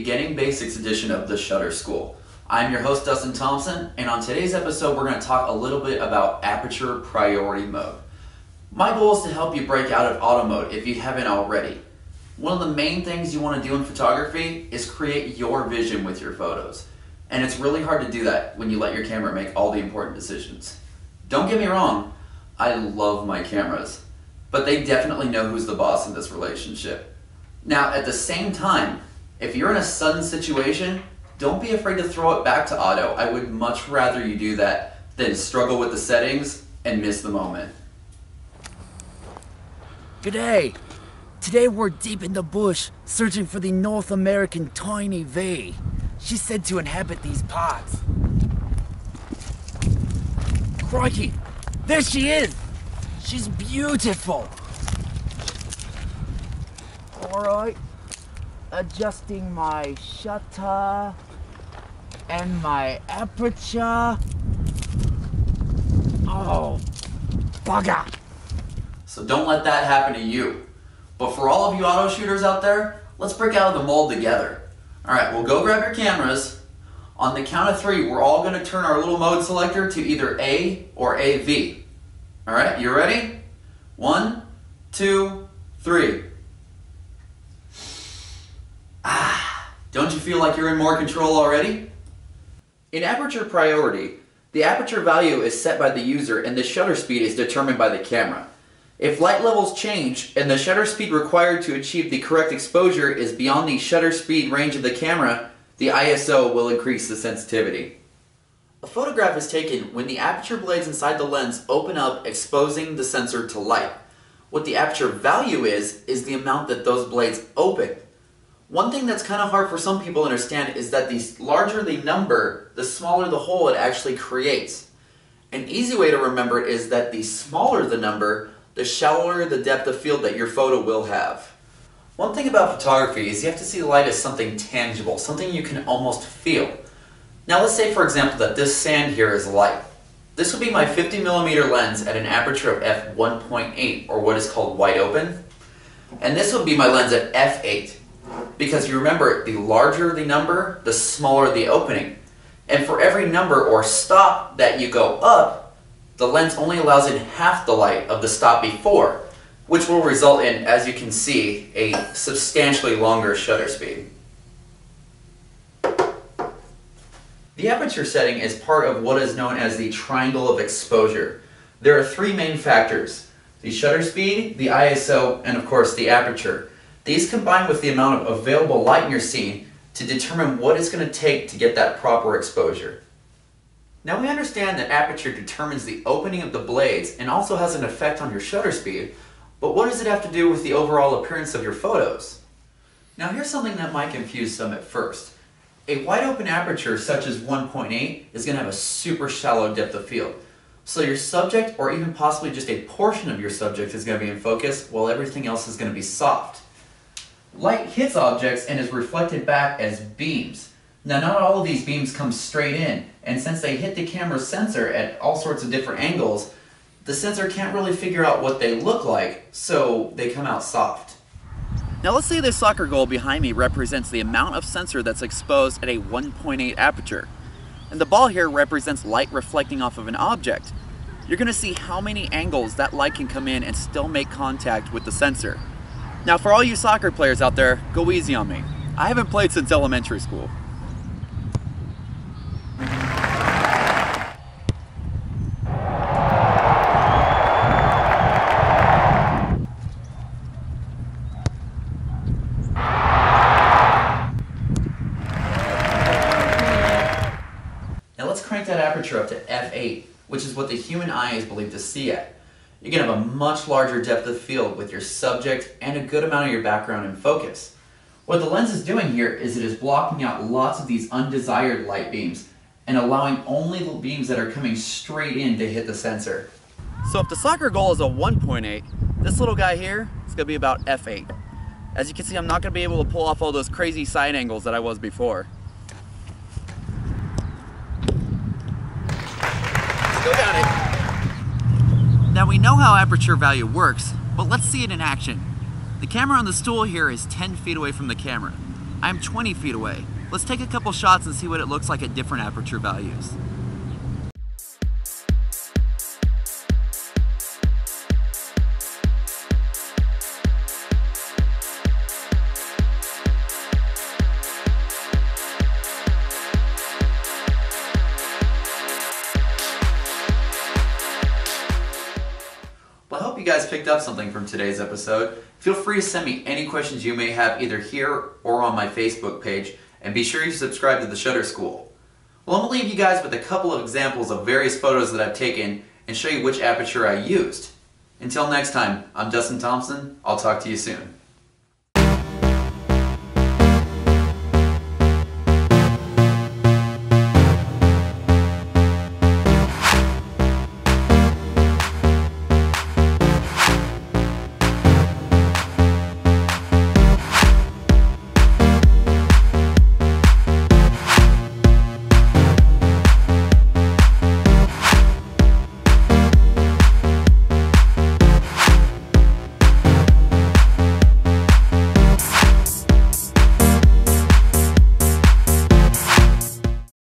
Beginning Basics edition of the Shutter School. I'm your host, Dustin Thompson, and on today's episode, we're going to talk a little bit about Aperture Priority Mode. My goal is to help you break out of auto mode if you haven't already. One of the main things you want to do in photography is create your vision with your photos. And it's really hard to do that when you let your camera make all the important decisions. Don't get me wrong, I love my cameras, but they definitely know who's the boss in this relationship. Now, at the same time, if you're in a sudden situation, don't be afraid to throw it back to auto. I would much rather you do that than struggle with the settings and miss the moment. G'day! Today we're deep in the bush, searching for the North American tiny V. She's said to inhabit these parts. Crikey! There she is! She's beautiful! Alright, adjusting my shutter and my aperture. Oh, bugger! So don't let that happen to you. But for all of you auto shooters out there, let's break out of the mold together. Alright, we'll go grab your cameras. On the count of 3, we're all going to turn our little mode selector to either A or AV. Alright, you ready? 1, 2, 3. Don't you feel like you're in more control already? In aperture priority, the aperture value is set by the user and the shutter speed is determined by the camera. If light levels change and the shutter speed required to achieve the correct exposure is beyond the shutter speed range of the camera, the ISO will increase the sensitivity. A photograph is taken when the aperture blades inside the lens open up, exposing the sensor to light. What the aperture value is the amount that those blades open. One thing that's kind of hard for some people to understand is that the larger the number, the smaller the hole it actually creates. An easy way to remember it is that the smaller the number, the shallower the depth of field that your photo will have. One thing about photography is you have to see light as something tangible, something you can almost feel. Now let's say, for example, that this sand here is light. This would be my 50mm lens at an aperture of f1.8, or what is called wide open. And this would be my lens at f8. Because you remember, the larger the number, the smaller the opening. And for every number or stop that you go up, the lens only allows in half the light of the stop before, which will result in, as you can see, a substantially longer shutter speed. The aperture setting is part of what is known as the triangle of exposure. There are 3 main factors: the shutter speed, the ISO, and of course the aperture. These combine with the amount of available light in your scene to determine what it's going to take to get that proper exposure. Now we understand that aperture determines the opening of the blades and also has an effect on your shutter speed, but what does it have to do with the overall appearance of your photos? Now here's something that might confuse some at first. A wide open aperture such as 1.8 is going to have a super shallow depth of field. So your subject, or even possibly just a portion of your subject, is going to be in focus while everything else is going to be soft. Light hits objects and is reflected back as beams. Now not all of these beams come straight in, and since they hit the camera's sensor at all sorts of different angles, the sensor can't really figure out what they look like, so they come out soft. Now let's say this soccer goal behind me represents the amount of sensor that's exposed at a 1.8 aperture. And the ball here represents light reflecting off of an object. You're going to see how many angles that light can come in and still make contact with the sensor. Now for all you soccer players out there, go easy on me. I haven't played since elementary school. Now let's crank that aperture up to f8, which is what the human eye is believed to see at. You can have a much larger depth of field with your subject and a good amount of your background in focus. What the lens is doing here is it is blocking out lots of these undesired light beams and allowing only the beams that are coming straight in to hit the sensor. So if the soccer goal is a 1.8, this little guy here is going to be about f8. As you can see, I'm not going to be able to pull off all those crazy side angles that I was before. Still got it. Now we know how aperture value works, but let's see it in action. The camera on the stool here is 10 feet away from the camera. I'm 20 feet away. Let's take a couple shots and see what it looks like at different aperture values. Well, I hope you guys picked up something from today's episode. Feel free to send me any questions you may have either here or on my Facebook page, and be sure you subscribe to the Shutter School. Well, I'm going to leave you guys with a couple of examples of various photos that I've taken and show you which aperture I used. Until next time, I'm Dustin Thompson. I'll talk to you soon.